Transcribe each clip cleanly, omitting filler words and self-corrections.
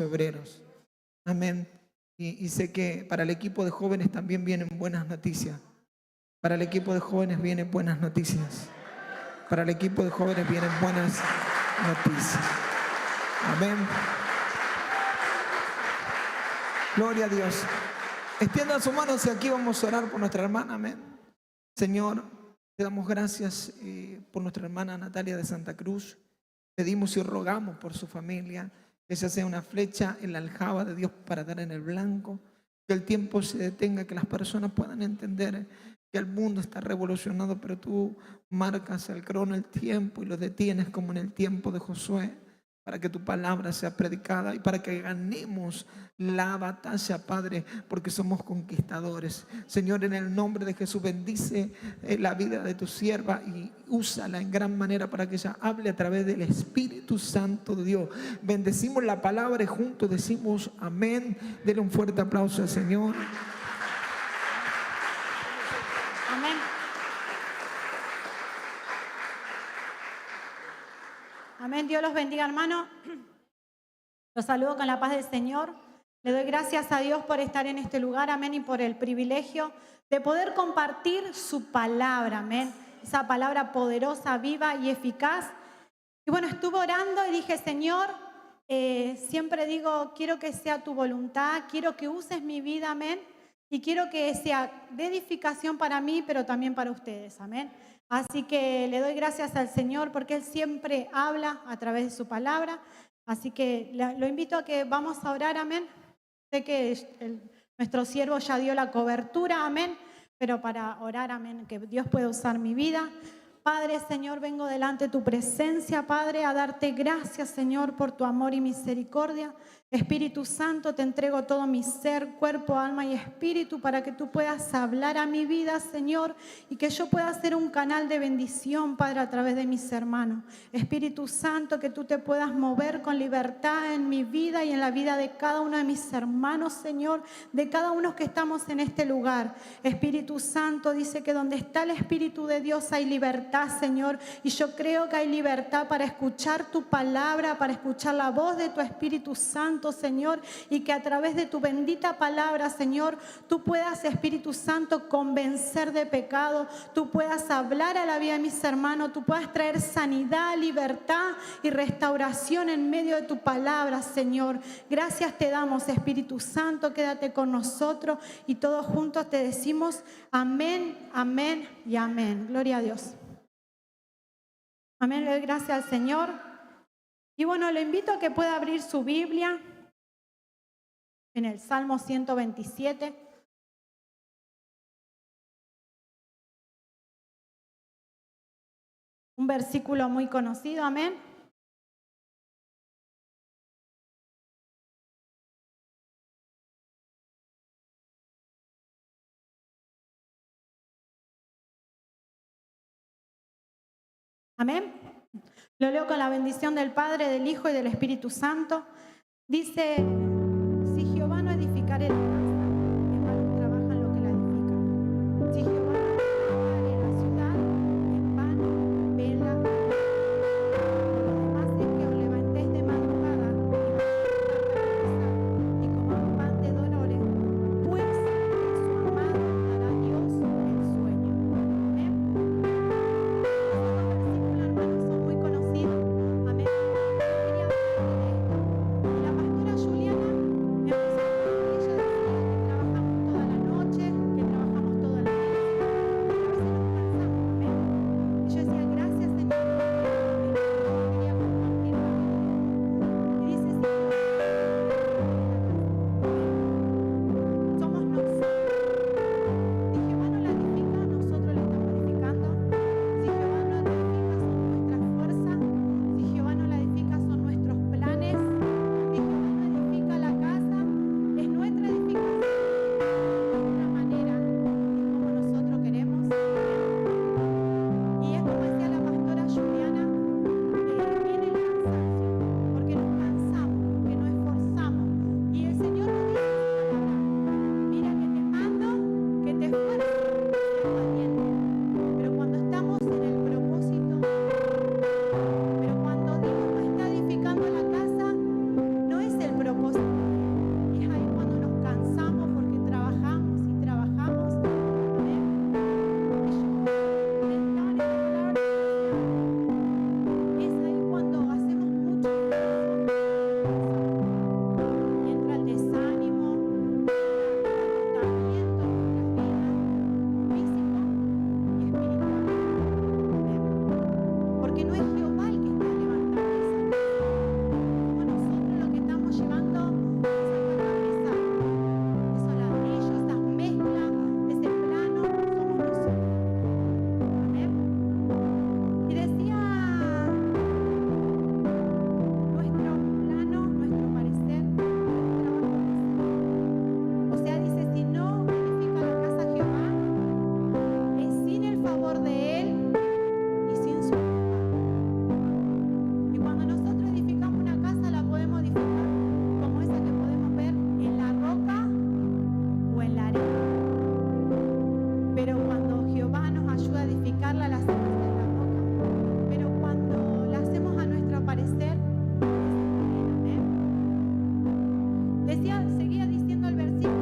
obreros. Amén. Y sé que para el equipo de jóvenes también vienen buenas noticias. Para el equipo de jóvenes vienen buenas noticias. Para el equipo de jóvenes vienen buenas noticias. Amén. Gloria a Dios. Extiendan sus manos y aquí vamos a orar por nuestra hermana. Amén. Señor, te damos gracias por nuestra hermana Natalia de Santa Cruz. Pedimos y rogamos por su familia, que esa sea una flecha en la aljaba de Dios para dar en el blanco, que el tiempo se detenga, que las personas puedan entender que el mundo está revolucionado, pero tú marcas el crono, el tiempo, y lo detienes como en el tiempo de Josué, para que tu palabra sea predicada y para que ganemos la batalla, Padre, porque somos conquistadores. Señor, en el nombre de Jesús, bendice la vida de tu sierva y úsala en gran manera para que ella hable a través del Espíritu Santo de Dios. Bendecimos la palabra y juntos decimos amén. Denle un fuerte aplauso al Señor. Amén. Amén. Dios los bendiga, hermano. Los saludo con la paz del Señor. Le doy gracias a Dios por estar en este lugar, amén, y por el privilegio de poder compartir su palabra, amén. Esa palabra poderosa, viva y eficaz. Y bueno, estuve orando y dije, Señor, siempre digo, quiero que sea tu voluntad, quiero que uses mi vida, amén, y quiero que sea de edificación para mí, pero también para ustedes, amén. Así que le doy gracias al Señor porque Él siempre habla a través de su palabra. Así que lo invito a que vamos a orar, amén. Sé que nuestro siervo ya dio la cobertura, amén, pero para orar, amén, que Dios pueda usar mi vida. Padre, Señor, vengo delante de tu presencia, Padre, a darte gracias, Señor, por tu amor y misericordia. Espíritu Santo, te entrego todo mi ser, cuerpo, alma y espíritu para que tú puedas hablar a mi vida, Señor, y que yo pueda ser un canal de bendición, Padre, a través de mis hermanos. Espíritu Santo, que tú te puedas mover con libertad en mi vida y en la vida de cada uno de mis hermanos, Señor, de cada uno que estamos en este lugar. Espíritu Santo, dice que donde está el Espíritu de Dios hay libertad, Señor, y yo creo que hay libertad para escuchar tu palabra, para escuchar la voz de tu Espíritu Santo, Señor, y que a través de tu bendita palabra, Señor, tú puedas, Espíritu Santo, convencer de pecado, tú puedas hablar a la vida de mis hermanos, tú puedas traer sanidad, libertad y restauración en medio de tu palabra, Señor. Gracias te damos, Espíritu Santo, quédate con nosotros y todos juntos te decimos amén, amén y amén. Gloria a Dios. Amén, le doy gracias al Señor. Y bueno, le invito a que pueda abrir su Biblia en el Salmo 127. Un versículo muy conocido, amén. Amén. Lo leo con la bendición del Padre, del Hijo y del Espíritu Santo. Dice, si Jehová no edificare la casa, en vano trabajan los que la edifican. Si Jehová no edificare la ciudad, en vano vela. Lo demás es que os levantéis de madrugada y comáis pan de dolores, pues a su amado dará Dios el sueño. Amén. Son muy conocidos. Amén. Y la pastora Juliana me empezó a decir Seguía diciendo el versículo,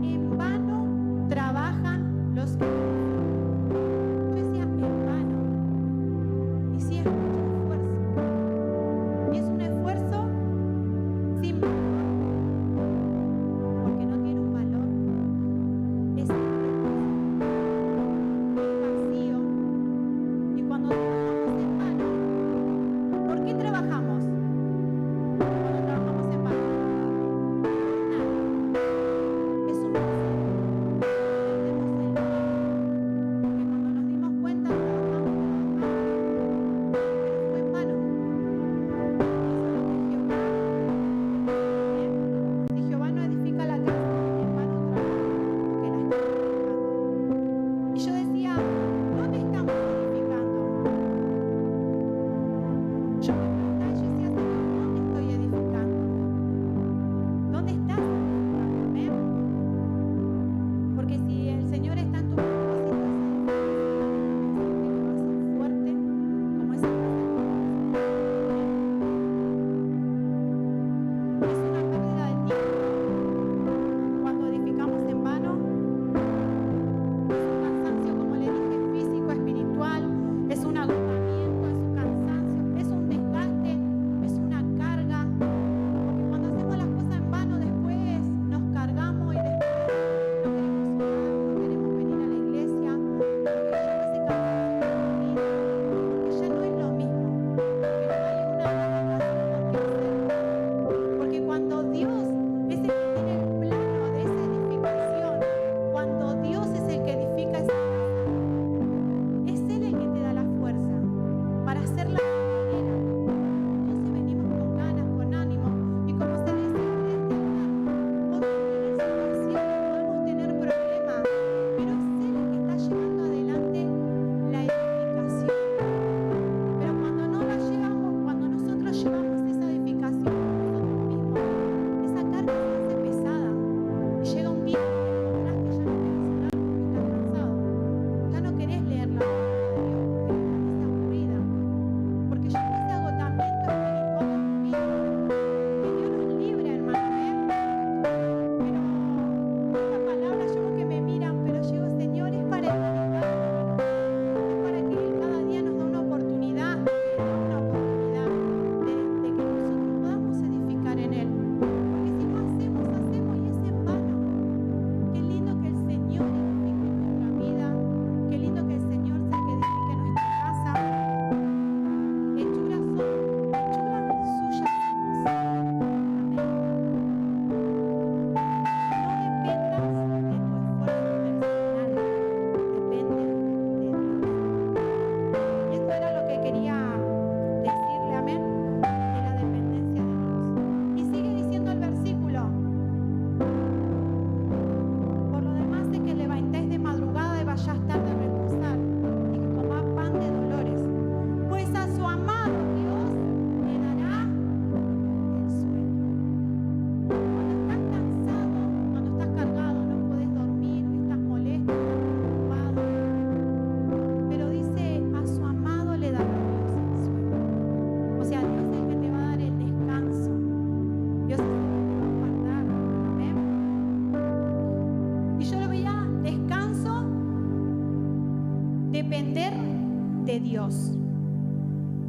en vano trabajan los que yo decía, en vano. Y sí, es mucho esfuerzo. Y es un esfuerzo sin valor, porque no tiene un valor. Es vacío. Y cuando trabajamos en vano, ¿por qué trabajamos? Cuando trabajamos en vano. Nada. Es un vacío. Perdemos el valor. Porque cuando nos dimos cuenta, trabajamos. Pero fue en vano. Si Jehová no edifica la casa, en vano trabaja, porque la está edificando. Y yo decía, ¿dónde estamos edificando? Yo me preguntaba, yo decía, Señor, ¿dónde estoy edificando? ¿Dónde estás edificando? Amén. Porque si el Señor está en tu propósito, ese edificio que lo hace fuerte, como esa casa que es una pérdida de tiempo cuando edificamos en vano. Es un cansancio, como le dije, físico, espiritual, es un agotamiento, es un cansancio, es un desgaste, es una carga, porque cuando hacemos las cosas en vano después nos cargamos y después no queremos orar, no queremos venir a la iglesia, porque ya no se cansancio en nuestra vida, porque ya no es lo mismo, porque no hay una dedicación por hacer. Porque cuando Dios es el que tiene el plano de esa edificación, cuando Dios es el que edifica esa casa, es Él el que te da la fuerza para hacerla de manera. Entonces venimos con ganas, con ánimo, y como se dice desde acá, podemos tener situaciones, podemos tener problemas, pero es Él el que está llevando adelante la edificación. Pero cuando no la llevamos, cuando nosotros llevamos esa edificación nosotros mismos, esa carga se hace pesada y llega un día que te encontrás que ya no querés orar porque estás cansado, ya no querés leer la palabra de Dios porque te parece aburrida, porque llegó ese agotamiento espiritual en tu vida. Que Dios nos libre, hermano, pero esta palabra, yo veo que me miran, pero yo digo, Señor, es para edificar, es para que Él cada día nos da una oportunidad, de que nosotros podamos edificar en Él. Porque si no hacemos y es en vano. Qué lindo que el Señor edifique nuestra vida, qué lindo que el Señor sea el que edifique nuestra casa. Hechuras son, hechuras suyas somos. Amén. No dependas de tu esfuerzo personal, depende de Dios. Y esto era lo que quería decirle, amén, de la dependencia de Dios. Y sigue diciendo el versículo, por lo demás de que levantéis de madrugada y vayáis tarde a reposar, y que comáis pan de dolores, pues a su amado Dios le dará el sueño. Cuando estás cansado, cuando estás cargado, no puedes dormir, estás molesto, estás preocupado, pero dice, a su amado le dará Dios el sueño. O sea, Dios es el que te va a dar el descanso. Dios es el que te va a guardar. Amén. Y yo lo veía, descanso, depender de Dios.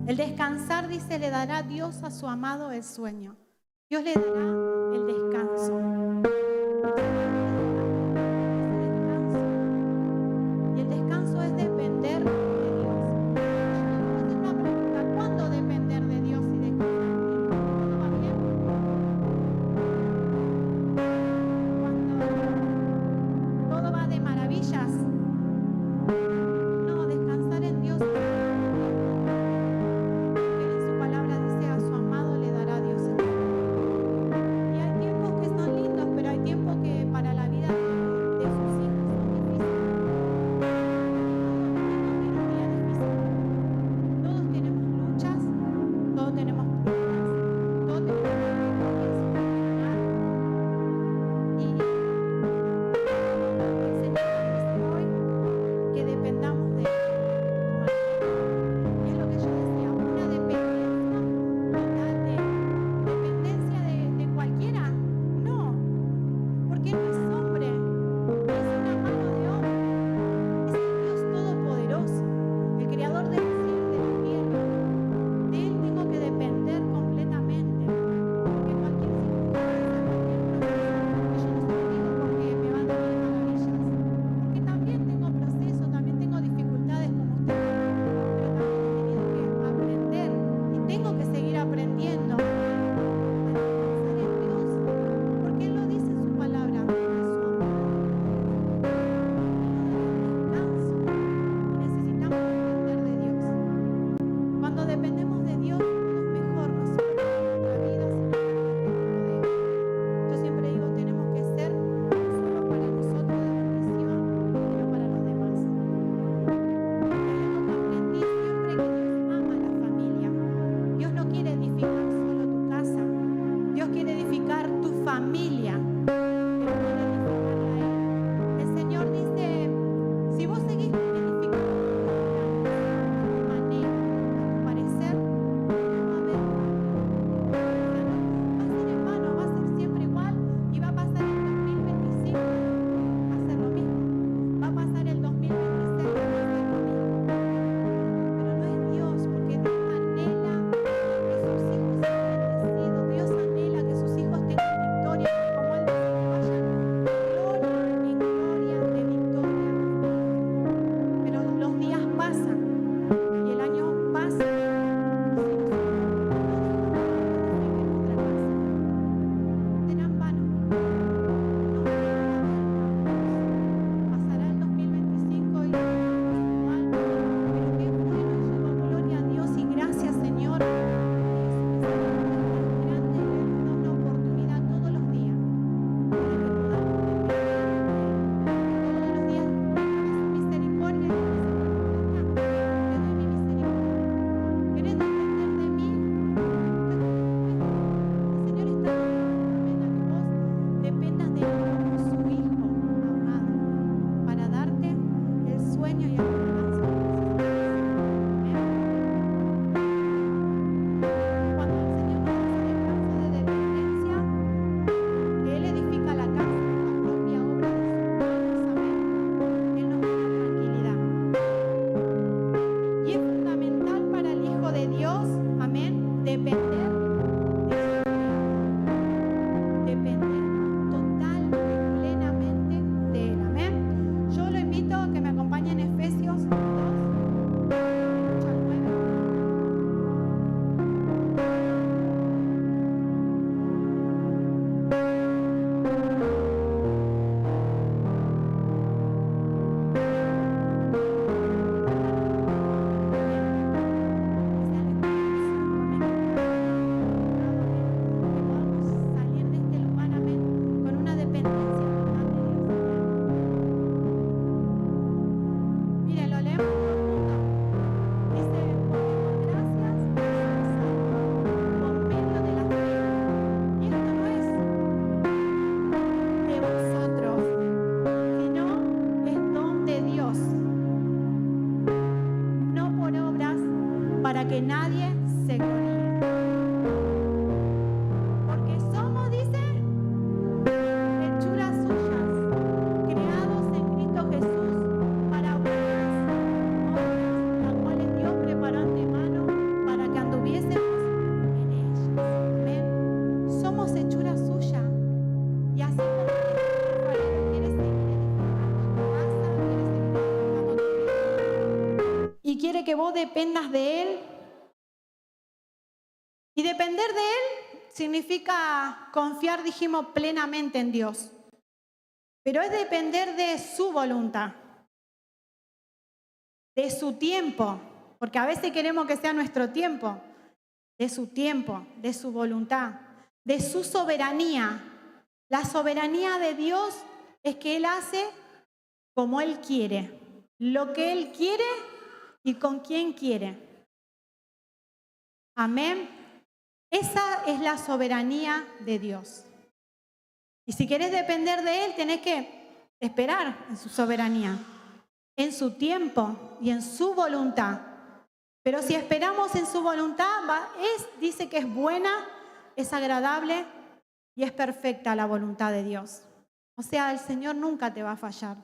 El descansar, dice, le dará Dios a su amado el sueño. Dios le dará el descanso. Y el descanso es depender de Dios. Yo te voy a hacer una pregunta. ¿Cuándo depender de Dios y descansar en Él? ¿Todo va bien? Cuando todo va de maravillas. No, descansar en Dios. Él en su palabra dice, a su amado le dará Dios el sueño. Y hay tiempos que son lindos. familia. El Señor dice, si vos seguís edificando tu manera, a tu parecer, no va a haber cambio. Va a ser en vano, va a ser siempre igual y va a pasar el 2025, va a ser lo mismo. Va a pasar el 2026, va a ser lo mismo. Pero no es Dios, porque Dios anhela que sus hijos sean bendecidos. Dios anhela que sus hijos tengan victoria, como Él dice, que vayan gloria en gloria, de victoria en victoria. Pero los días pasan y el año pasa. Y si nosotros no dejamos que Dios edifique nuestra casa, será en vano. No va a haber cambios. Pasará el 2025 y igual. Pero qué bueno y lleva gloria a Dios y gracias, Señor, porque su misericordia es grande y Él nos da una oportunidad todos los días para que podamos depender de Él. Todos los días muéstrame su misericordia y dice, acá, te doy mi misericordia. ¿Querés depender de mí? Yo estoy dispuesta. El Señor está dispuesto también a que vos dependas de Él como su hijo amado, para darte el sueño y el alcance que necesitas. Amén. Cuando el Señor nos hace descanso de dependencia, que Él edifica la casa, la propia obra de sus manos, amén. Él nos da tranquilidad. Y es fundamental para el Hijo de Dios, amén, depender de su Creador. Depender total y plenamente de Él, amén. Yo lo invito a que me acompañe en Efesios 2, del 8 al 9. Que podamos salir de este lugar, amén, con una dependencia total de Dios, amén. Mire, lo leemos juntos. Dice, porque por gracias sois salvos por medio de la fe. Y esto no es de vosotros, sino es don de Dios, no por obras, para que nadie se gloríe. Porque somos, dice, hechuras suyas, creados en Cristo Jesús para buenas obras, las cuales Dios preparó antemano para que anduviésemos en ellas. Amén. Somos hechuras suyas. Y así como el alfarero quiere seguir edificando tu casa, quiere seguir edificando tu vida, y quiere que vos dependas de Él. Y depender de Él significa confiar, dijimos, plenamente en Dios. Pero es depender de su voluntad, de su tiempo, porque a veces queremos que sea nuestro tiempo, de su tiempo, de su voluntad, de su soberanía. La soberanía de Dios es que Él hace como Él quiere, lo que Él quiere y con quien quiere. Amén. Esa es la soberanía de Dios. Y si querés depender de Él, tenés que esperar en su soberanía, en su tiempo y en su voluntad. Pero si esperamos en su voluntad, dice que es buena, es agradable y es perfecta la voluntad de Dios. O sea, el Señor nunca te va a fallar.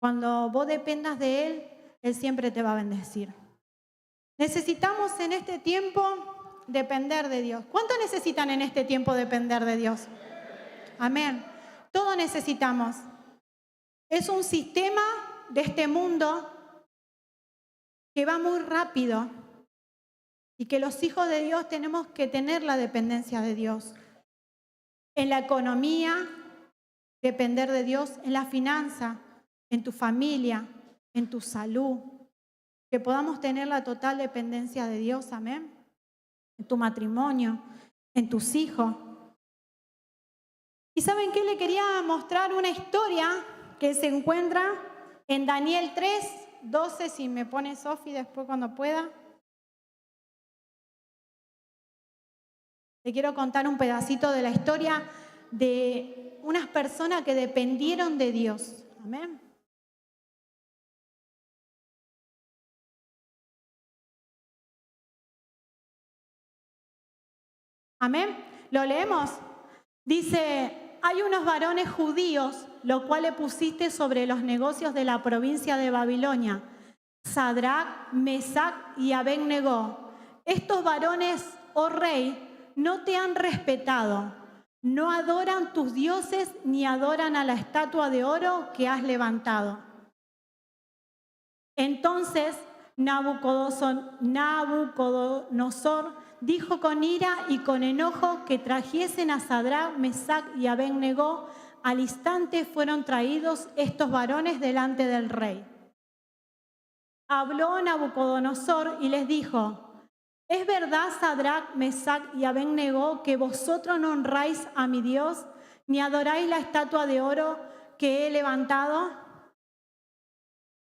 Cuando vos dependas de Él, Él siempre te va a bendecir. Necesitamos en este tiempo depender de Dios. ¿Cuánto necesitan en este tiempo depender de Dios? Amén. Todo necesitamos. Es un sistema de este mundo que va muy rápido y que los hijos de Dios tenemos que tener la dependencia de Dios. En la economía, depender de Dios, en la finanza, en tu familia, en tu salud, que podamos tener la total dependencia de Dios, amén. En tu matrimonio, en tus hijos. ¿Y saben qué? Le quería mostrar una historia que se encuentra en Daniel 3:12, si me pone Sofi después cuando pueda. Le quiero contar un pedacito de la historia de unas personas que dependieron de Dios. Amén. Amén. ¿Lo leemos? Dice, hay unos varones judíos, los cuales pusiste sobre los negocios de la provincia de Babilonia, Sadrach, Mesach y Abed-Negó. Estos varones, oh rey, no te han respetado, no adoran tus dioses ni adoran a la estatua de oro que has levantado. Entonces Nabucodonosor dijo con ira y con enojo que trajesen a Sadrach, Mesach y Abed-Negó. Al instante fueron traídos estos varones delante del rey. Habló Nabucodonosor y les dijo, ¿es verdad, Sadrach, Mesach y Abed-Negó, que vosotros no honráis a mi Dios, ni adoráis la estatua de oro que he levantado?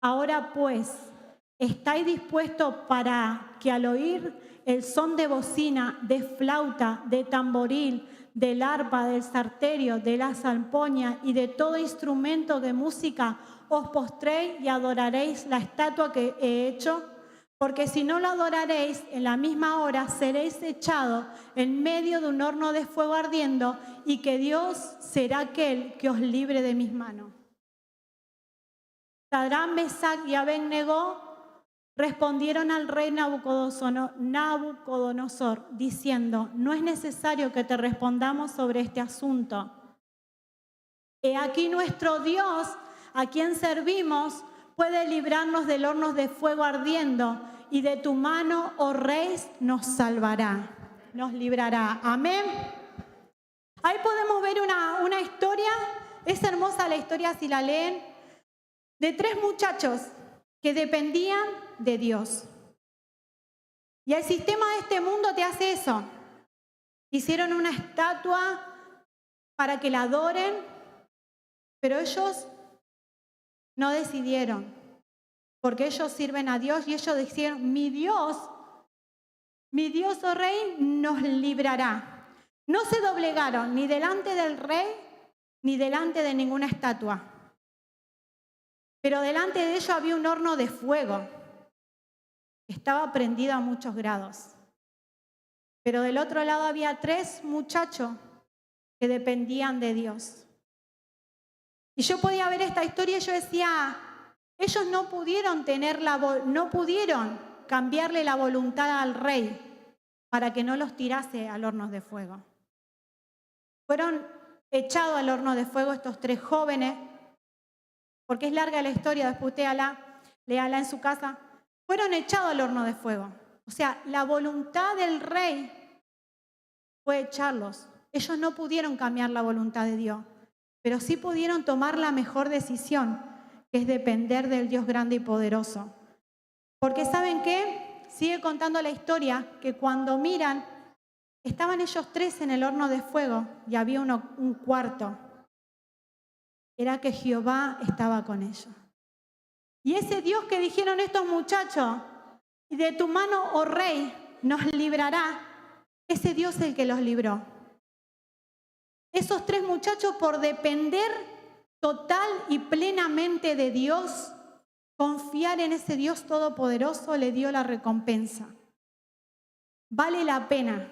Ahora pues, ¿estáis dispuestos para que al oír el son de bocina, de flauta, de tamboril, del arpa, del salterio, de la zampoña y de todo instrumento de música, os postréis y adoraréis la estatua que he hecho? Porque si no lo adoraréis, en la misma hora seréis echados en medio de un horno de fuego ardiendo, y que Dios será aquel que os libre de mis manos. Sadrach, Mesach y Abed-Negó respondieron al rey Nabucodonosor, diciendo, no es necesario que te respondamos sobre este asunto. He aquí nuestro Dios, a quien servimos, puede librarnos del horno de fuego ardiendo, y de tu mano, oh rey, nos salvará, nos librará. Amén. Ahí podemos ver una historia, es hermosa la historia si la leen, de 3 muchachos que dependían de Dios. Y el sistema de este mundo te hace eso. Hicieron una estatua para que la adoren, pero ellos no decidieron, porque ellos sirven a Dios y ellos dijeron, mi Dios, oh rey, nos librará. No se doblegaron ni delante del rey ni delante de ninguna estatua. Pero delante de ellos había un horno de fuego. Estaba prendido a muchos grados. Pero del otro lado había 3 muchachos que dependían de Dios. Y yo podía ver esta historia y yo decía, ellos no pudieron cambiarle la voluntad al rey para que no los tirase al horno de fuego. Fueron echados al horno de fuego estos 3 jóvenes, porque es larga la historia, después usted léala en su casa. Fueron echados al horno de fuego. O sea, la voluntad del rey fue echarlos. Ellos no pudieron cambiar la voluntad de Dios, pero sí pudieron tomar la mejor decisión, que es depender del Dios grande y poderoso. Porque ¿saben qué? Sigue contando la historia, que cuando miran, estaban ellos 3 en el horno de fuego y había un cuarto. Era que Jehová estaba con ellos. Y ese Dios que dijeron estos muchachos, y de tu mano, oh rey, nos librará, ese Dios es el que los libró. Esos 3 muchachos, por depender total y plenamente de Dios, confiar en ese Dios todopoderoso, le dio la recompensa. Vale la pena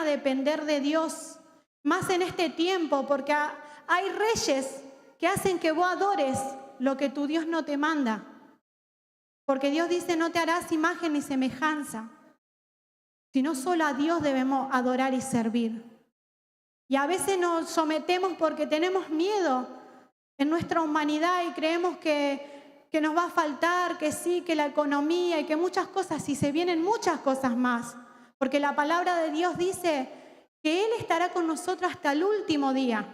depender de Dios, más en este tiempo, porque hay reyes que hacen que vos adores lo que tu Dios no te manda. Porque Dios dice, no te harás imagen ni semejanza, sino solo a Dios debemos adorar y servir. Y a veces nos sometemos porque tenemos miedo en nuestra humanidad y creemos que nos va a faltar, que sí, que la economía y que muchas cosas, y se vienen muchas cosas más. Porque la palabra de Dios dice que Él estará con nosotros hasta el último día.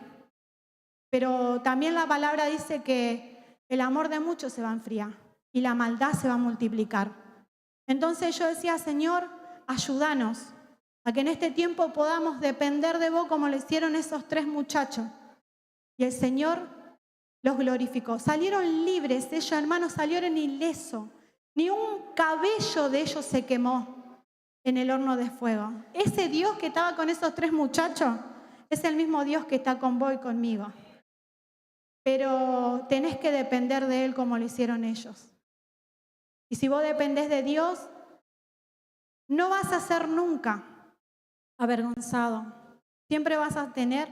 Pero también la palabra dice que el amor de muchos se va a enfriar y la maldad se va a multiplicar. Entonces yo decía, Señor, ayúdanos a que en este tiempo podamos depender de vos como lo hicieron esos 3 muchachos. Y el Señor los glorificó. Salieron libres, ellos hermanos salieron ilesos. Ni un cabello de ellos se quemó en el horno de fuego. Ese Dios que estaba con esos 3 muchachos Es el mismo Dios que está con vos y conmigo. Pero tenés que depender de Él como lo hicieron ellos. Y si vos dependés de Dios, no vas a ser nunca avergonzado. Siempre vas a tener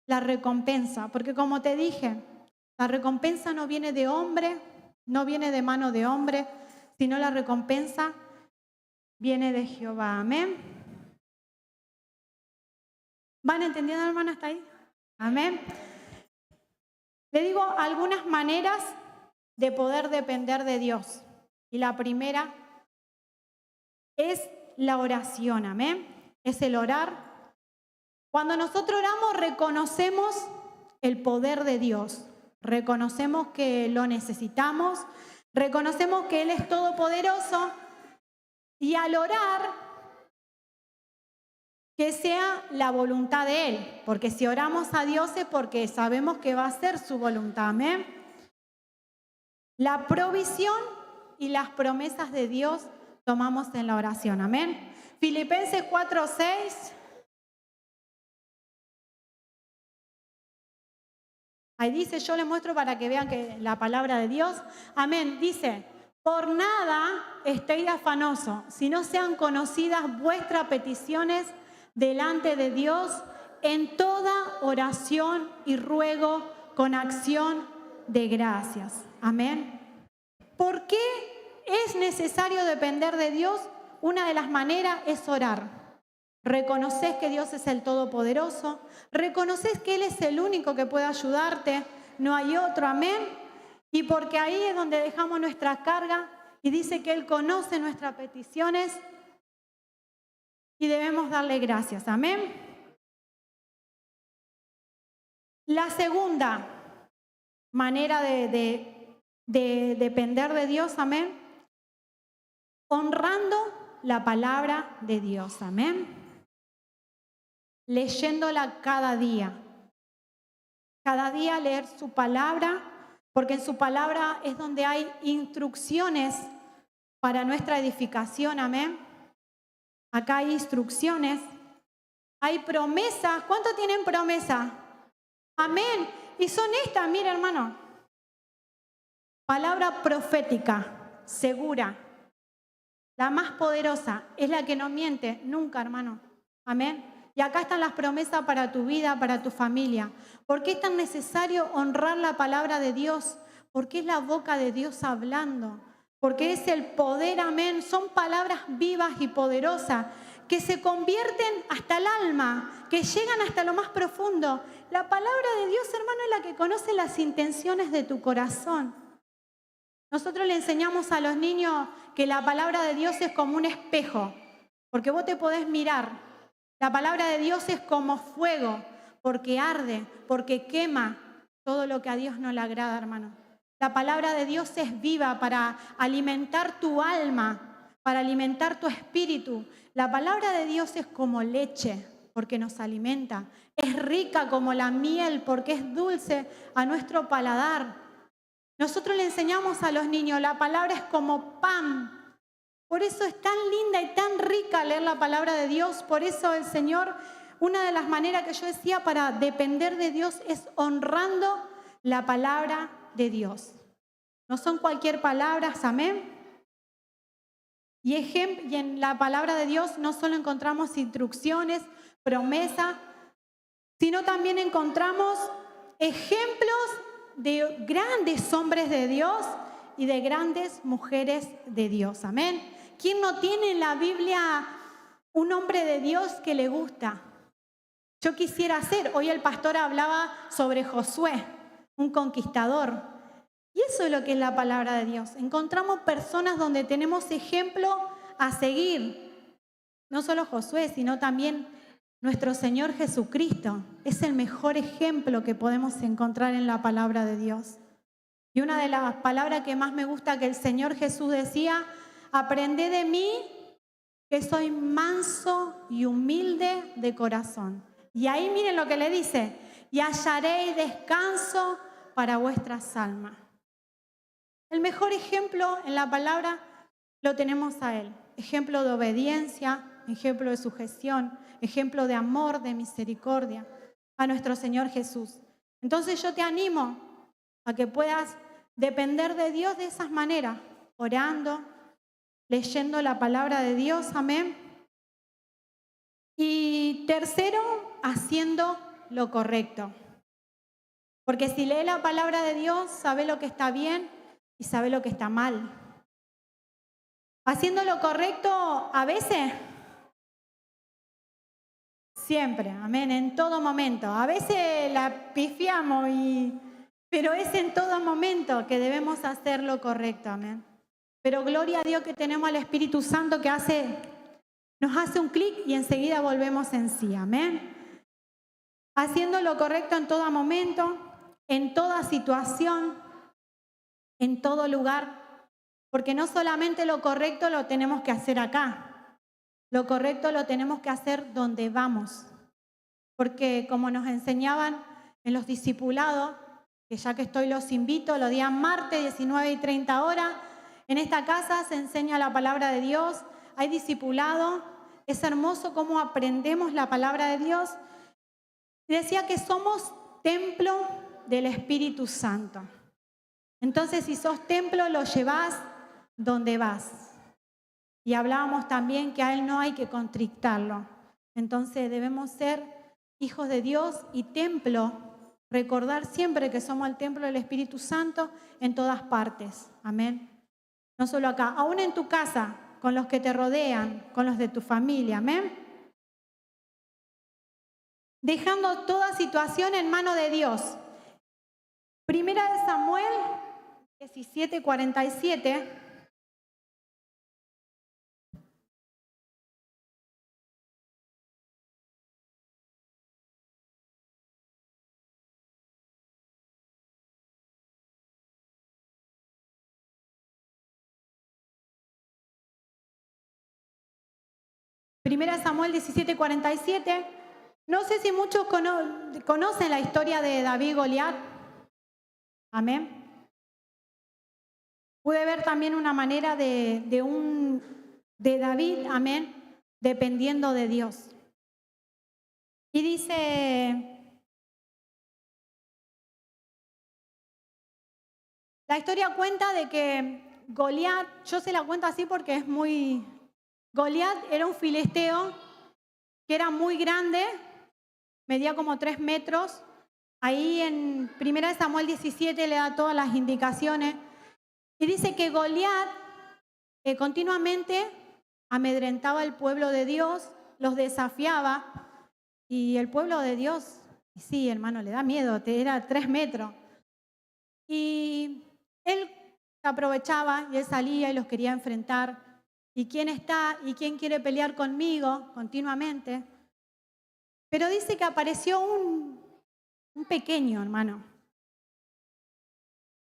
la recompensa. Porque como te dije, la recompensa no viene de hombre, no viene de mano de hombre, sino la recompensa viene de Jehová. Amén. ¿Van entendiendo, hermano, hasta ahí? Amén. Le digo algunas maneras de poder depender de Dios. Y la primera es la oración. Amén. Es el orar. Cuando nosotros oramos, reconocemos el poder de Dios. Reconocemos que lo necesitamos. Reconocemos que Él es todopoderoso. Y al orar, que sea la voluntad de Él. Porque si oramos a Dios es porque sabemos que va a ser su voluntad. Amén. La provisión y las promesas de Dios tomamos en la oración. Amén. Filipenses 4:6. Ahí dice, yo les muestro para que vean que la palabra de Dios. Amén. Dice, por nada estéis afanosos, si no sean conocidas vuestras peticiones delante de Dios en toda oración y ruego con acción de gracias. Amén. ¿Por qué es necesario depender de Dios? Una de las maneras es orar. Reconoces que Dios es el Todopoderoso. Reconoces que Él es el único que puede ayudarte. No hay otro. Amén. Y porque ahí es donde dejamos nuestra carga. Y dice que Él conoce nuestras peticiones. Y debemos darle gracias. Amén. La segunda manera de depender de Dios. Amén. Honrando la palabra de Dios. Amén. Leyéndola cada día. Cada día leer su palabra, porque en su palabra es donde hay instrucciones para nuestra edificación. Amén. Acá hay instrucciones. Hay promesas. ¿Cuántos tienen promesa? Amén. Y son estas, mire hermano. Palabra profética, segura. La más poderosa es la que no miente nunca, hermano. Amén. Y acá están las promesas para tu vida, para tu familia. ¿Por qué es tan necesario honrar la palabra de Dios? Porque es la boca de Dios hablando. Porque es el poder, amén. Son palabras vivas y poderosas que se convierten hasta el alma, que llegan hasta lo más profundo. La palabra de Dios, hermano, es la que conoce las intenciones de tu corazón. Nosotros le enseñamos a los niños que la palabra de Dios es como un espejo, porque vos te podés mirar. La palabra de Dios es como fuego, porque arde, porque quema todo lo que a Dios no le agrada, hermano. La palabra de Dios es viva para alimentar tu alma, para alimentar tu espíritu. La palabra de Dios es como leche, porque nos alimenta. Es rica como la miel, porque es dulce a nuestro paladar. Nosotros le enseñamos a los niños, la palabra es como pan. Por eso es tan linda y tan rica leer la palabra de Dios. Por eso el Señor, una de las maneras que yo decía para depender de Dios es honrando la palabra de Dios. No son cualquier palabra, amén. Y en la palabra de Dios no solo encontramos instrucciones, promesas, sino también encontramos ejemplos de grandes hombres de Dios y de grandes mujeres de Dios. Amén. ¿Quién no tiene en la Biblia un hombre de Dios que le gusta? Yo quisiera ser. Hoy el pastor hablaba sobre Josué, un conquistador. Y eso es lo que es la palabra de Dios. Encontramos personas donde tenemos ejemplo a seguir. No solo Josué, sino también nuestro Señor Jesucristo. Es el mejor ejemplo que podemos encontrar en la palabra de Dios. Y una de las palabras que más me gusta que el Señor Jesús decía, aprended de mí que soy manso y humilde de corazón. Y ahí miren lo que le dice, y hallaréis descanso para vuestras almas. El mejor ejemplo en la palabra lo tenemos a Él. Ejemplo de obediencia, ejemplo de sujeción, ejemplo de amor, de misericordia. a nuestro Señor Jesús. Entonces yo te animo a que puedas depender de Dios de esas maneras, orando, leyendo la palabra de Dios, amén. Y tercero, haciendo lo correcto. Porque si lee la palabra de Dios, sabe lo que está bien y sabe lo que está mal. Haciendo lo correcto a veces, siempre, amén, en todo momento. A veces la pifiamos, pero es en todo momento que debemos hacer lo correcto, amén. Pero gloria a Dios que tenemos al Espíritu Santo que nos hace un clic y enseguida volvemos en sí, amén. Haciendo lo correcto en todo momento, en toda situación, en todo lugar. Porque no solamente lo correcto lo tenemos que hacer acá, lo correcto lo tenemos que hacer donde vamos. Porque como nos enseñaban en los discipulados, que ya que estoy los invito, los días martes 19 y 30 horas, en esta casa se enseña la palabra de Dios, hay discipulado, es hermoso cómo aprendemos la palabra de Dios. Y decía que somos templo del Espíritu Santo. Entonces, si sos templo, lo llevás donde vas. Y hablábamos también que a Él no hay que contrictarlo. Entonces, debemos ser hijos de Dios y templo, recordar siempre que somos el templo del Espíritu Santo en todas partes. Amén. No solo acá, aún en tu casa, con los que te rodean, con los de tu familia. Amén. Dejando toda situación en mano de Dios. Primera de Samuel 17:47. Primera de Samuel 17:47. No sé si muchos conocen la historia de David y Goliat. Amén. Pude ver también una manera de David, amén, dependiendo de Dios. Y dice, la historia cuenta de que Goliat, yo se la cuento así porque es muy... Goliat era un filisteo que era muy grande, medía como 3 metros. Ahí en 1 Samuel 17 le da todas las indicaciones. Y dice que Goliat continuamente amedrentaba al pueblo de Dios, los desafiaba. Y el pueblo de Dios, sí, hermano, le da miedo, era 3 metros. Y él aprovechaba y él salía y los quería enfrentar. ¿Y quién está y quién quiere pelear conmigo continuamente? Pero dice que apareció un pequeño, hermano.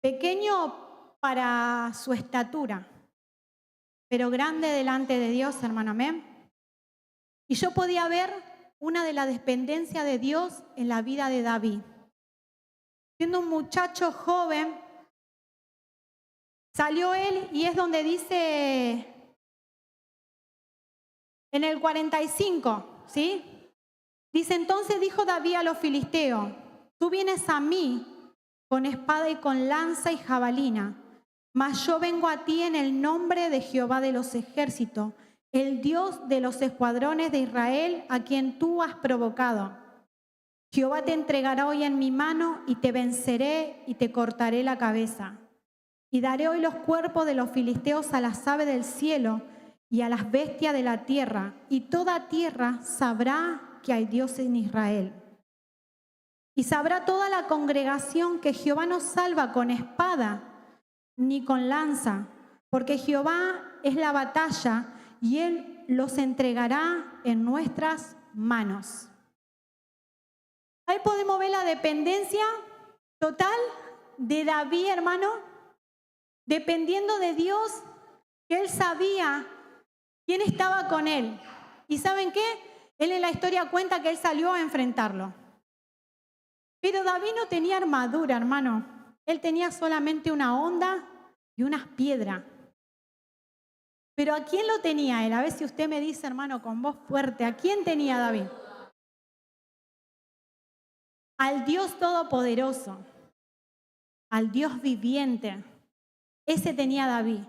Pequeño para su estatura, pero grande delante de Dios, hermano, amén. Y yo podía ver una de las dependencias de Dios en la vida de David. Siendo un muchacho joven, salió él y es donde dice en el 45, ¿sí? Dice, entonces dijo David a los filisteos, tú vienes a mí con espada y con lanza y jabalina, mas yo vengo a ti en el nombre de Jehová de los ejércitos, el Dios de los escuadrones de Israel, a quien tú has provocado. Jehová te entregará hoy en mi mano y te venceré y te cortaré la cabeza. Y daré hoy los cuerpos de los filisteos a las aves del cielo y a las bestias de la tierra, y toda tierra sabrá que hay Dios en Israel. Y sabrá toda la congregación que Jehová no salva con espada ni con lanza, porque Jehová es la batalla y Él los entregará en nuestras manos. Ahí podemos ver la dependencia total de David, hermano, dependiendo de Dios, que él sabía quién estaba con él. ¿Y saben qué? Él en la historia cuenta que él salió a enfrentarlo. Pero David no tenía armadura, hermano. Él tenía solamente una honda y unas piedras. Pero ¿a quién lo tenía él? A ver si usted me dice, hermano, con voz fuerte, ¿a quién tenía David? al Dios Todopoderoso, al Dios viviente. Ese tenía David.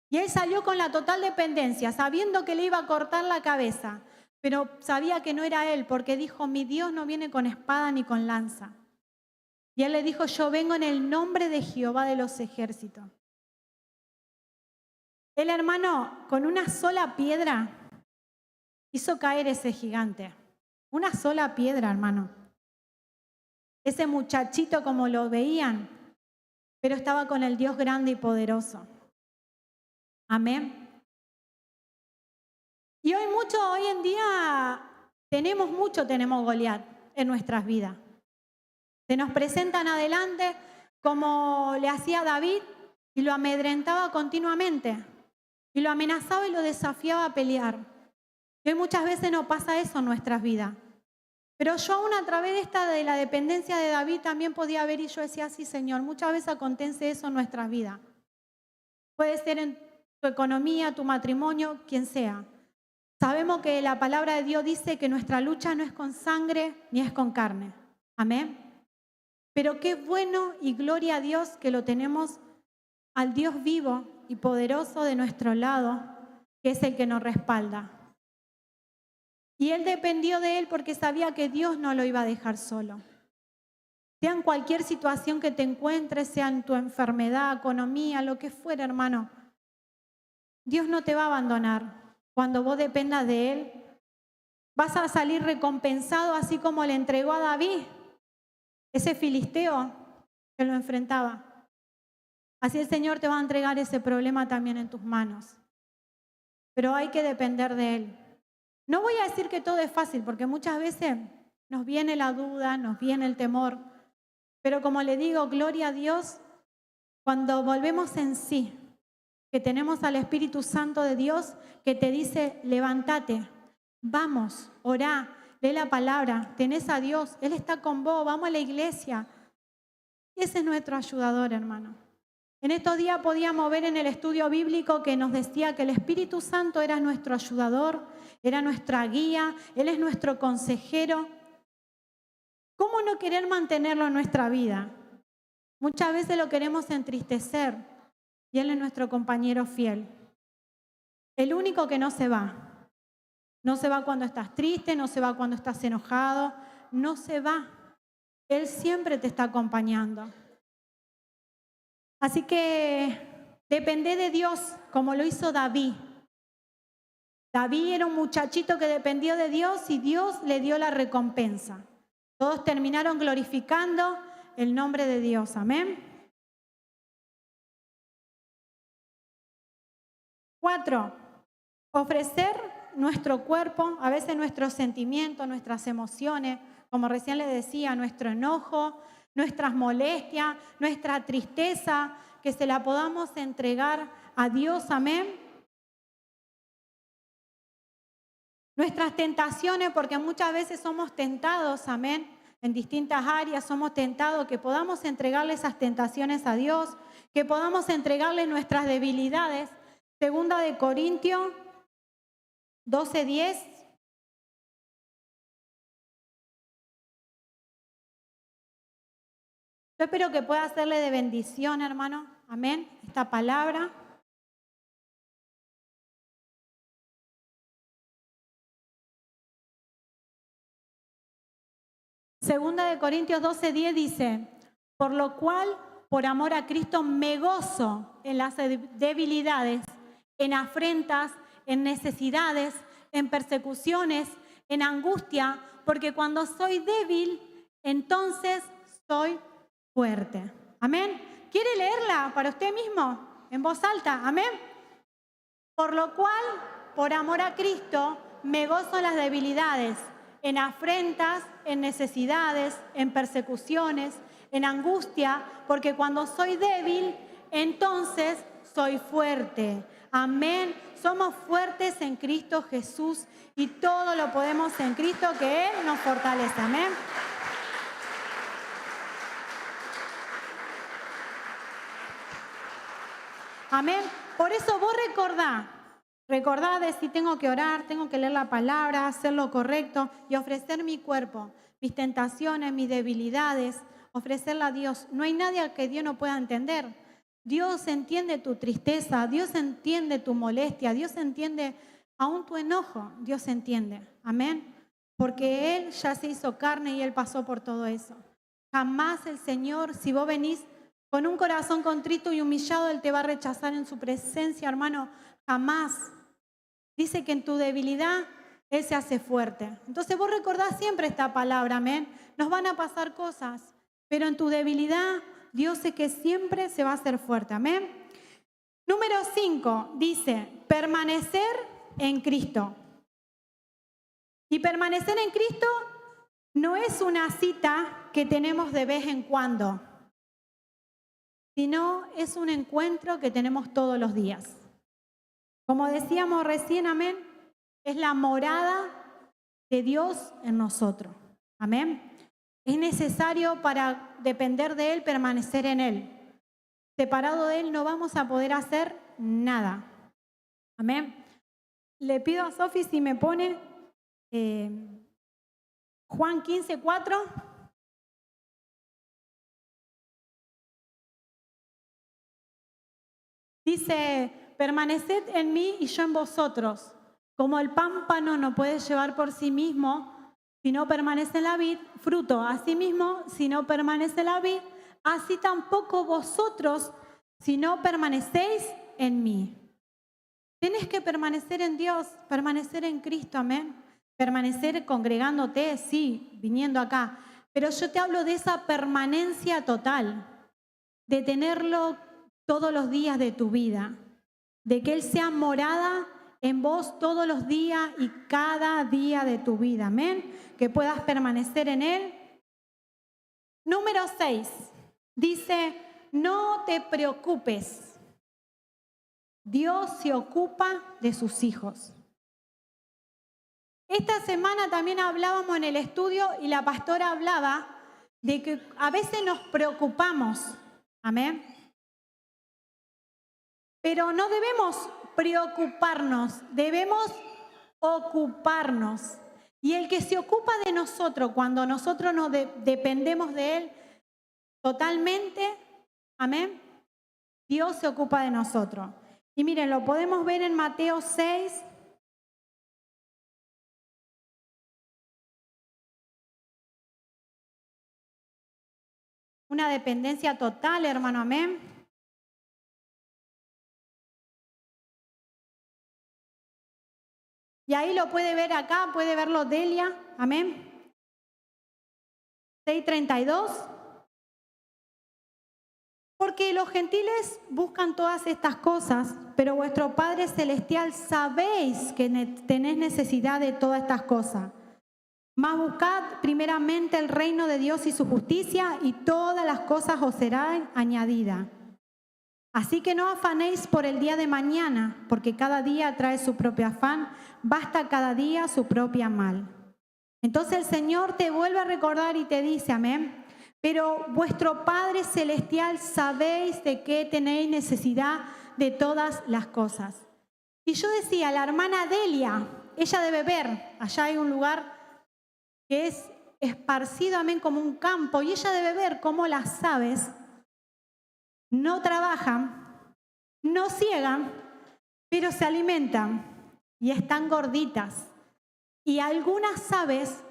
Y él salió con la total dependencia, sabiendo que le iba a cortar la cabeza, pero sabía que no era él, porque dijo, mi Dios no viene con espada ni con lanza. Y él le dijo, yo vengo en el nombre de Jehová de los ejércitos. El hermano, con una sola piedra, hizo caer ese gigante. Una sola piedra, hermano. Ese muchachito como lo veían, pero estaba con el Dios grande y poderoso. Amén. Y hoy en día, tenemos Goliat en nuestras vidas. Se nos presentan adelante como le hacía David y lo amedrentaba continuamente. Y lo amenazaba y lo desafiaba a pelear. Y hoy muchas veces no pasa eso en nuestras vidas. Pero yo aún a través de la dependencia de David también podía ver y yo decía, sí, Señor, muchas veces acontece eso en nuestras vidas. Puede ser en tu economía, tu matrimonio, quien sea. Sabemos que la palabra de Dios dice que nuestra lucha no es con sangre ni es con carne. Amén. Pero qué bueno y gloria a Dios que lo tenemos al Dios vivo y poderoso de nuestro lado, que es el que nos respalda. Y él dependió de él porque sabía que Dios no lo iba a dejar solo. Sea en cualquier situación que te encuentres, sea en tu enfermedad, economía, lo que fuera, hermano, Dios no te va a abandonar. Cuando vos dependas de él, vas a salir recompensado así como le entregó a David, ese filisteo que lo enfrentaba. Así el Señor te va a entregar ese problema también en tus manos. Pero hay que depender de él. No voy a decir que todo es fácil, porque muchas veces nos viene la duda, nos viene el temor. Pero como le digo, gloria a Dios, cuando volvemos en sí, que tenemos al Espíritu Santo de Dios que te dice, levántate, vamos, orá, lee la palabra, tenés a Dios, Él está con vos, vamos a la iglesia. Y ese es nuestro ayudador, hermano. En estos días podíamos ver en el estudio bíblico que nos decía que el Espíritu Santo era nuestro ayudador, era nuestra guía, Él es nuestro consejero. ¿Cómo no querer mantenerlo en nuestra vida? Muchas veces lo queremos entristecer y Él es nuestro compañero fiel. El único que no se va. No se va cuando estás triste, no se va cuando estás enojado, no se va. Él siempre te está acompañando. Así que depende de Dios como lo hizo David. David era un muchachito que dependió de Dios y Dios le dio la recompensa. Todos terminaron glorificando el nombre de Dios. Amén. 4. Ofrecer nuestro cuerpo, a veces nuestros sentimientos, nuestras emociones, como recién le decía, nuestro enojo, nuestras molestias, nuestra tristeza, que se la podamos entregar a Dios. Amén. Nuestras tentaciones, porque muchas veces somos tentados, amén. En distintas áreas somos tentados, que podamos entregarle esas tentaciones a Dios, que podamos entregarle nuestras debilidades. 2 Corintios 12:10. Yo espero que pueda hacerle de bendición, hermano. Amén. Esta palabra. Segunda de Corintios 12:10 dice, por lo cual, por amor a Cristo, me gozo en las debilidades, en afrentas, en necesidades, en persecuciones, en angustia, porque cuando soy débil, entonces soy fuerte. Amén. ¿Quiere leerla para usted mismo en voz alta? Amén. Por lo cual, por amor a Cristo, me gozo en las debilidades, en afrentas, en necesidades, en persecuciones, en angustia, porque cuando soy débil, entonces soy fuerte. Amén. Somos fuertes en Cristo Jesús y todo lo podemos en Cristo que Él nos fortalece. Amén. Amén. Por eso vos recordá Recordá de si tengo que orar, tengo que leer la palabra, hacer lo correcto y ofrecer mi cuerpo, mis tentaciones, mis debilidades, ofrecerla a Dios. No hay nadie al que Dios no pueda entender. Dios entiende tu tristeza, Dios entiende tu molestia, Dios entiende aún tu enojo, Dios entiende. Amén. Porque Él ya se hizo carne y Él pasó por todo eso. Jamás el Señor, si vos venís con un corazón contrito y humillado, Él te va a rechazar en su presencia, hermano. Jamás. Dice que en tu debilidad Él se hace fuerte. Entonces vos recordás siempre esta palabra, amén. Nos van a pasar cosas, pero en tu debilidad Dios sé que siempre se va a hacer fuerte, amén. Número 5 dice, permanecer en Cristo. Y permanecer en Cristo no es una cita que tenemos de vez en cuando, sino es un encuentro que tenemos todos los días. Como decíamos recién, amén, es la morada de Dios en nosotros. Amén. Es necesario para depender de Él, permanecer en Él. Separado de Él no vamos a poder hacer nada. Amén. Le pido a Sofi si me pone Juan 15:4. Dice, permaneced en mí y yo en vosotros. Como el pámpano no puede llevar por sí mismo, si no permanece en la vid, fruto. Asimismo, si no permanece en la vid, así tampoco vosotros, si no permanecéis en mí. Tienes que permanecer en Dios, permanecer en Cristo, amén. Permanecer congregándote, sí, viniendo acá. Pero yo te hablo de esa permanencia total, de tenerlo todos los días de tu vida, de que Él sea morada en vos todos los días y cada día de tu vida, amén. Que puedas permanecer en Él. Número 6, dice, no te preocupes. Dios se ocupa de sus hijos. Esta semana también hablábamos en el estudio y la pastora hablaba de que a veces nos preocupamos, amén. Pero no debemos preocuparnos, debemos ocuparnos. Y el que se ocupa de nosotros, cuando nosotros nos dependemos de Él totalmente, amén, Dios se ocupa de nosotros. Y miren, lo podemos ver en Mateo 6. Una dependencia total, hermano, amén. Y ahí lo puede ver acá, puede verlo Delia, amén. 6:32. Porque los gentiles buscan todas estas cosas, pero vuestro Padre Celestial sabéis que tenéis necesidad de todas estas cosas. Mas buscad primeramente el reino de Dios y su justicia, y todas las cosas os serán añadidas. Así que no afanéis por el día de mañana, porque cada día trae su propio afán, basta cada día su propia mal. Entonces el Señor te vuelve a recordar y te dice, amén, pero vuestro Padre Celestial sabéis de qué tenéis necesidad de todas las cosas. Y yo decía, la hermana Delia, ella debe ver, allá hay un lugar que es esparcido, amén, como un campo, y ella debe ver cómo las aves no trabajan, no ciegan, pero se alimentan y están gorditas. Y algunas aves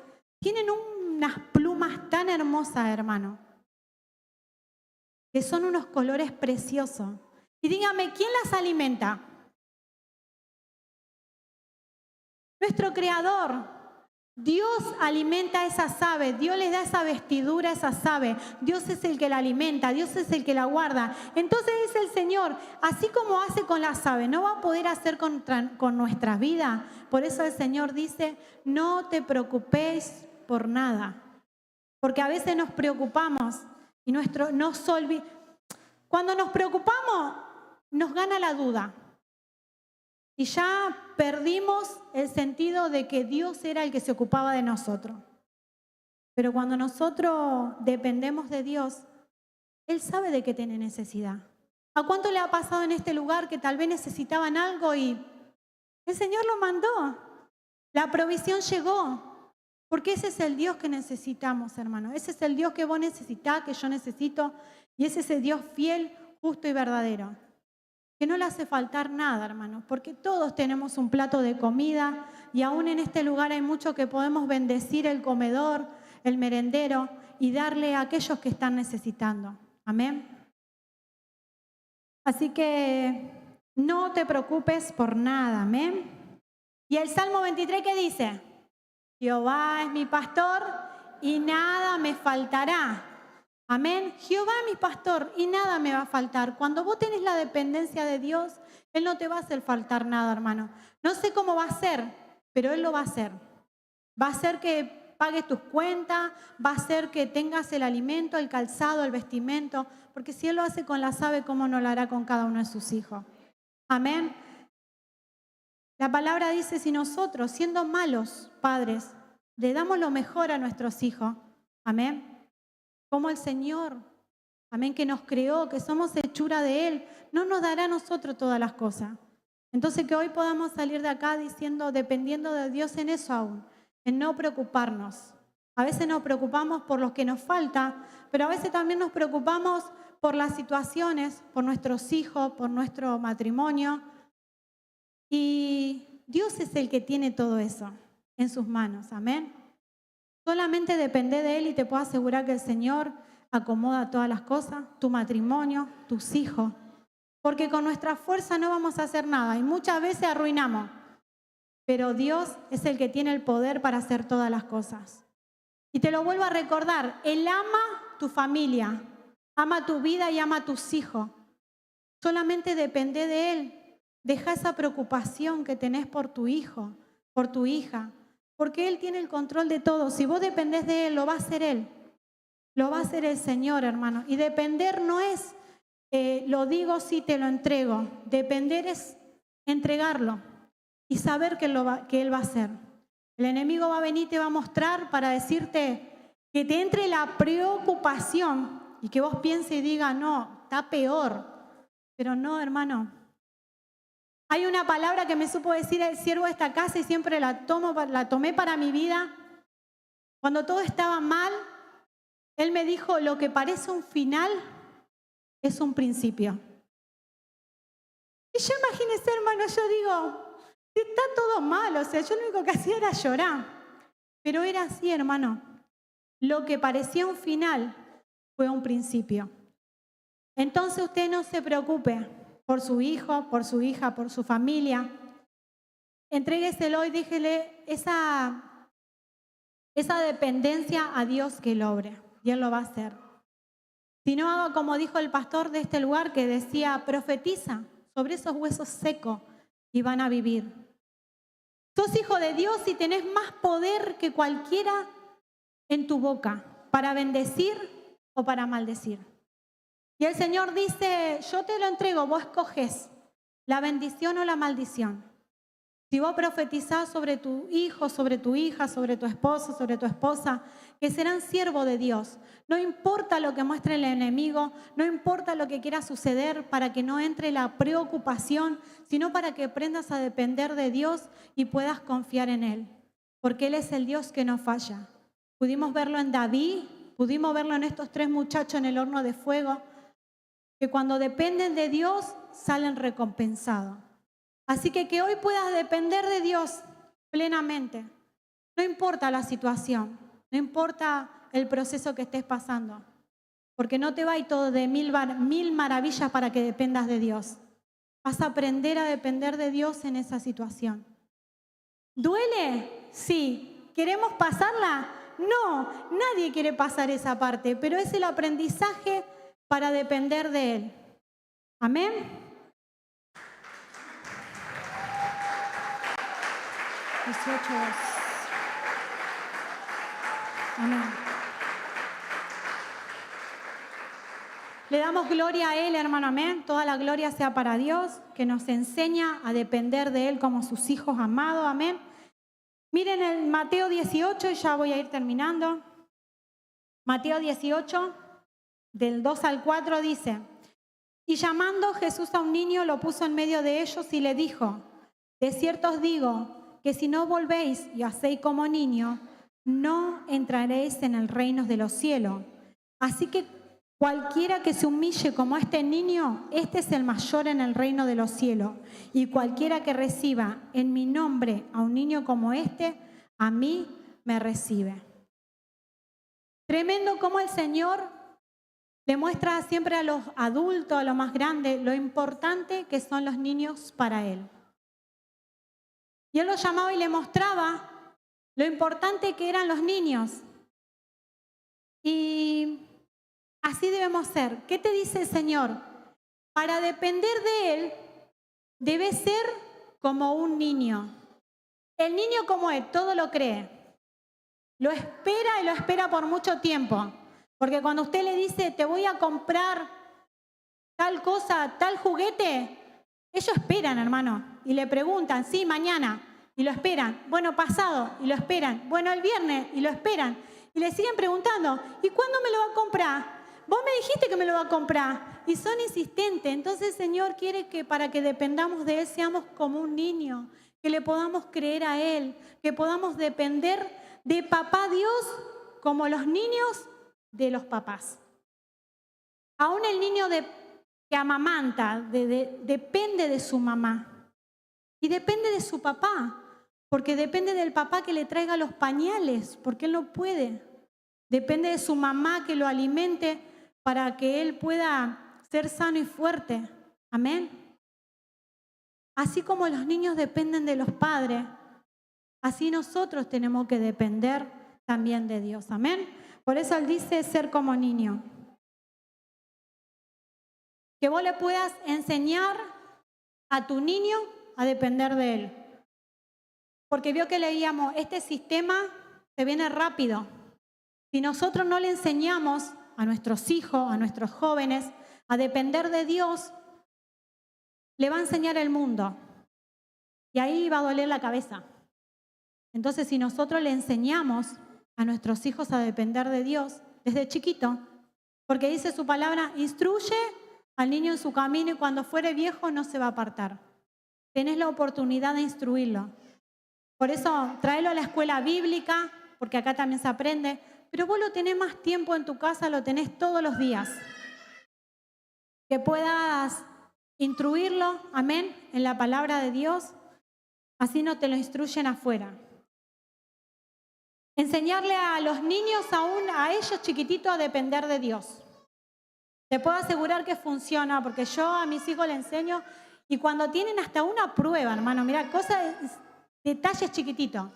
tienen unas plumas tan hermosas, hermano, que son unos colores preciosos. Y dígame, ¿quién las alimenta? Nuestro Creador. Dios alimenta a esas aves, Dios les da esa vestidura a esas aves, Dios es el que la alimenta, Dios es el que la guarda. Entonces dice el Señor, así como hace con las aves, no va a poder hacer con nuestra vida. Por eso el Señor dice, no te preocupéis por nada, porque a veces nos preocupamos y cuando nos preocupamos nos gana la duda. Y ya perdimos el sentido de que Dios era el que se ocupaba de nosotros. Pero cuando nosotros dependemos de Dios, Él sabe de qué tiene necesidad. ¿A cuánto le ha pasado en este lugar que tal vez necesitaban algo y El Señor lo mandó. La provisión llegó. Porque ese es el Dios que necesitamos, hermano. Ese es el Dios que vos necesitás, que yo necesito. Y ese es el Dios fiel, justo y verdadero. Que no le hace faltar nada, hermano. Porque todos tenemos un plato de comida. Y aún en este lugar hay mucho que podemos bendecir el comedor, el merendero y darle a aquellos que están necesitando. Amén. Así que no te preocupes por nada. Amén. Y el Salmo 23, ¿qué dice? Jehová es mi pastor y nada me faltará. Amén. Jehová es mi pastor y nada me va a faltar. Cuando vos tenés la dependencia de Dios, Él no te va a hacer faltar nada, hermano. No sé cómo va a ser, pero Él lo va a hacer. Va a hacer que pagues tus cuentas, va a hacer que tengas el alimento, el calzado, el vestimento, porque si Él lo hace con las aves, ¿cómo no lo hará con cada uno de sus hijos? Amén. La palabra dice, si nosotros, siendo malos padres, le damos lo mejor a nuestros hijos, amén, como el Señor, amén, que nos creó, que somos hechura de Él, no nos dará a nosotros todas las cosas. Entonces que hoy podamos salir de acá diciendo, dependiendo de Dios en eso aún, en no preocuparnos. A veces nos preocupamos por lo que nos falta, pero a veces también nos preocupamos por las situaciones, por nuestros hijos, por nuestro matrimonio. Y Dios es el que tiene todo eso en sus manos, amén. Solamente depende de Él y te puedo asegurar que el Señor acomoda todas las cosas, tu matrimonio, tus hijos, porque con nuestra fuerza no vamos a hacer nada y muchas veces arruinamos, pero Dios es el que tiene el poder para hacer todas las cosas. Y te lo vuelvo a recordar, Él ama tu familia, ama tu vida y ama a tus hijos. Solamente depende de Él. Deja esa preocupación que tenés por tu hijo, por tu hija, porque Él tiene el control de todo. Si vos dependés de Él, lo va a hacer Él. Lo va a hacer el Señor, hermano. Y depender no es, lo digo si te lo entrego. Depender es entregarlo y saber que Él va a hacer. El enemigo va a venir y te va a mostrar para decirte que te entre la preocupación y que vos pienses y digas, no, está peor. Pero no, hermano. Hay una palabra que me supo decir el siervo de esta casa y siempre la tomé para mi vida. Cuando todo estaba mal, él me dijo, lo que parece un final es un principio. Y yo imagínese, hermano, yo digo, está todo mal, o sea, yo lo único que hacía era llorar. Pero era así, hermano. Lo que parecía un final fue un principio. Entonces usted no se preocupe por su hijo, por su hija, por su familia. Entrégueselo y déjele esa dependencia a Dios que lo obre. Y Él lo va a hacer. Si no, haga como dijo el pastor de este lugar que decía, profetiza sobre esos huesos secos y van a vivir. Sos hijo de Dios y tenés más poder que cualquiera en tu boca para bendecir o para maldecir. Y el Señor dice, yo te lo entrego, vos escoges la bendición o la maldición. Si vos profetizás sobre tu hijo, sobre tu hija, sobre tu esposo, sobre tu esposa, que serán siervos de Dios. No importa lo que muestre el enemigo, no importa lo que quiera suceder para que no entre la preocupación, sino para que aprendas a depender de Dios y puedas confiar en Él. Porque Él es el Dios que no falla. Pudimos verlo en David, pudimos verlo en estos 3 muchachos en el horno de fuego, que cuando dependen de Dios salen recompensados. Así que hoy puedas depender de Dios plenamente. No importa la situación, no importa el proceso que estés pasando, porque no te va a ir todo de mil maravillas para que dependas de Dios. Vas a aprender a depender de Dios en esa situación. ¿Duele? Sí. ¿Queremos pasarla? No, nadie quiere pasar esa parte, pero es el aprendizaje para depender de Él. Amén. Amén. Le damos gloria a Él, hermano, amén. Toda la gloria sea para Dios, que nos enseña a depender de Él como sus hijos amados, amén. Miren el Mateo 18, y ya voy a ir terminando. Mateo 18, del 2 al 4 dice, y llamando Jesús a un niño, lo puso en medio de ellos y le dijo, De cierto os digo que si no volvéis y hacéis como niño, no entraréis en el reino de los cielos. Así que cualquiera que se humille como este niño, este es el mayor en el reino de los cielos. Y cualquiera que reciba en mi nombre a un niño como este, a mí me recibe. Tremendo como el Señor le muestra siempre a los adultos, a los más grandes, lo importante que son los niños para Él. Y Él los llamaba y le mostraba lo importante que eran los niños. Y así debemos ser. ¿Qué te dice el Señor? Para depender de Él, debes ser como un niño. El niño como Él, todo lo cree. Lo espera y lo espera por mucho tiempo. Porque cuando usted le dice, te voy a comprar tal cosa, tal juguete, ellos esperan, hermano. Y le preguntan, sí, mañana. Y lo esperan. Bueno, pasado. Y lo esperan. Bueno, el viernes. Y lo esperan. Y le siguen preguntando, ¿y cuándo me lo va a comprar? Vos me dijiste que me lo va a comprar. Y son insistentes. Entonces el Señor quiere que para que dependamos de Él seamos como un niño. Que le podamos creer a Él. Que podamos depender de papá Dios como los niños de los papás. Aún el niño que amamanta depende de su mamá. Y depende de su papá. Porque depende del papá que le traiga los pañales. Porque él no puede. Depende de su mamá que lo alimente para que él pueda ser sano y fuerte. Amén. Así como los niños dependen de los padres, así nosotros tenemos que depender también de Dios. Amén. Por eso Él dice ser como niño. Que vos le puedas enseñar a tu niño a depender de Él. Porque vio que leíamos, este sistema se viene rápido. Si nosotros no le enseñamos a nuestros hijos, a nuestros jóvenes, a depender de Dios, le va a enseñar el mundo. Y ahí va a doler la cabeza. Entonces, si nosotros le enseñamos a nuestros hijos a depender de Dios desde chiquito, porque dice su palabra, instruye al niño en su camino y cuando fuere viejo no se va a apartar. Tenés la oportunidad de instruirlo. Por eso, tráelo a la escuela bíblica, porque acá también se aprende, pero vos lo tenés más tiempo en tu casa, lo tenés todos los días. Que puedas instruirlo, amén, en la palabra de Dios, así no te lo instruyen afuera. Enseñarle a los niños, aún a ellos chiquititos, a depender de Dios. Te puedo asegurar que funciona, porque yo a mis hijos les enseño, y cuando tienen hasta una prueba, hermano, mira, cosas, detalles chiquititos,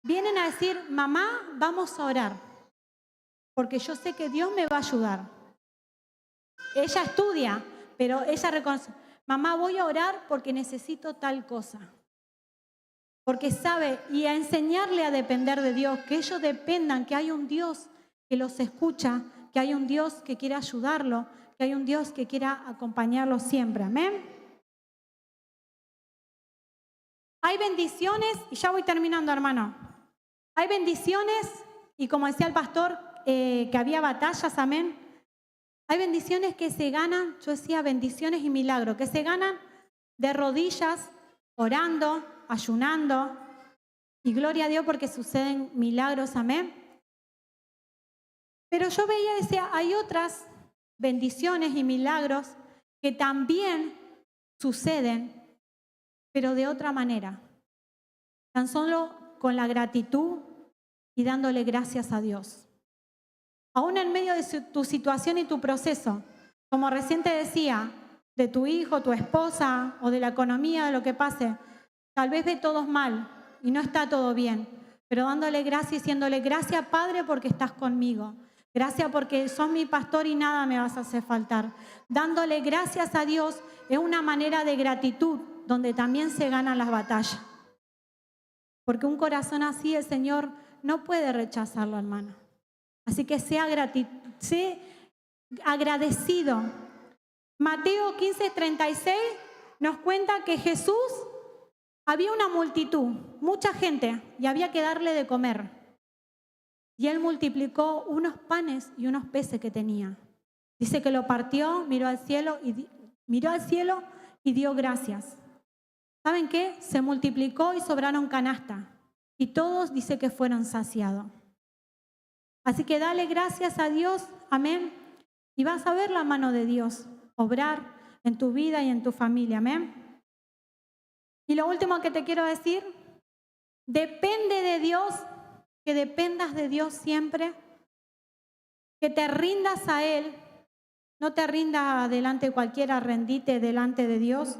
vienen a decir, mamá, vamos a orar, porque yo sé que Dios me va a ayudar. Ella estudia, pero ella reconoce, mamá, voy a orar porque necesito tal cosa. Porque sabe, y a enseñarle a depender de Dios, que ellos dependan, que hay un Dios que los escucha, que hay un Dios que quiere ayudarlo, que hay un Dios que quiera acompañarlo siempre. Amén. Hay bendiciones, y ya voy terminando, hermano. Hay bendiciones, y como decía el pastor, que había batallas, amén. Hay bendiciones que se ganan, yo decía bendiciones y milagros, que se ganan de rodillas, orando, ayunando, y gloria a Dios porque suceden milagros, amén. Pero yo veía y decía, hay otras bendiciones y milagros que también suceden, pero de otra manera. Tan solo con la gratitud y dándole gracias a Dios. Aún en medio de tu situación y tu proceso, como recién te decía, de tu hijo, tu esposa o de la economía, de lo que pase, tal vez ve todos mal y no está todo bien, pero dándole gracias y diciéndole gracias, Padre, porque estás conmigo. Gracias porque sos mi pastor y nada me vas a hacer faltar. Dándole gracias a Dios es una manera de gratitud donde también se ganan las batallas. Porque un corazón así el Señor no puede rechazarlo, hermano. Así que sea agradecido. Mateo 15:36 nos cuenta que Jesús, había una multitud, mucha gente, y había que darle de comer. Y Él multiplicó unos panes y unos peces que tenía. Dice que lo partió, miró al cielo y dio gracias. ¿saben qué? Se multiplicó y sobraron canastas. Y todos dice que fueron saciados. Así que dale gracias a Dios, amén. Y vas a ver la mano de Dios obrar en tu vida y en tu familia, amén. Y lo último que te quiero decir, depende de Dios, que dependas de Dios siempre, que te rindas a Él, no te rindas delante de cualquiera, rendite delante de Dios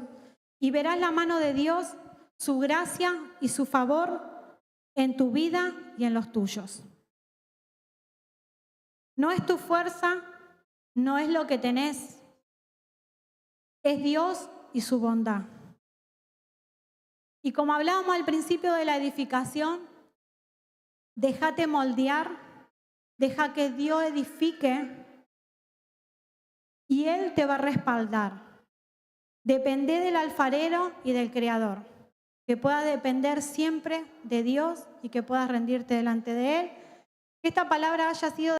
y verás la mano de Dios, su gracia y su favor en tu vida y en los tuyos. No es tu fuerza, no es lo que tenés, es Dios y su bondad. Y como hablábamos al principio de la edificación, déjate moldear, deja que Dios edifique y Él te va a respaldar. Depende del alfarero y del creador, que puedas depender siempre de Dios y que puedas rendirte delante de Él. Que esta palabra haya sido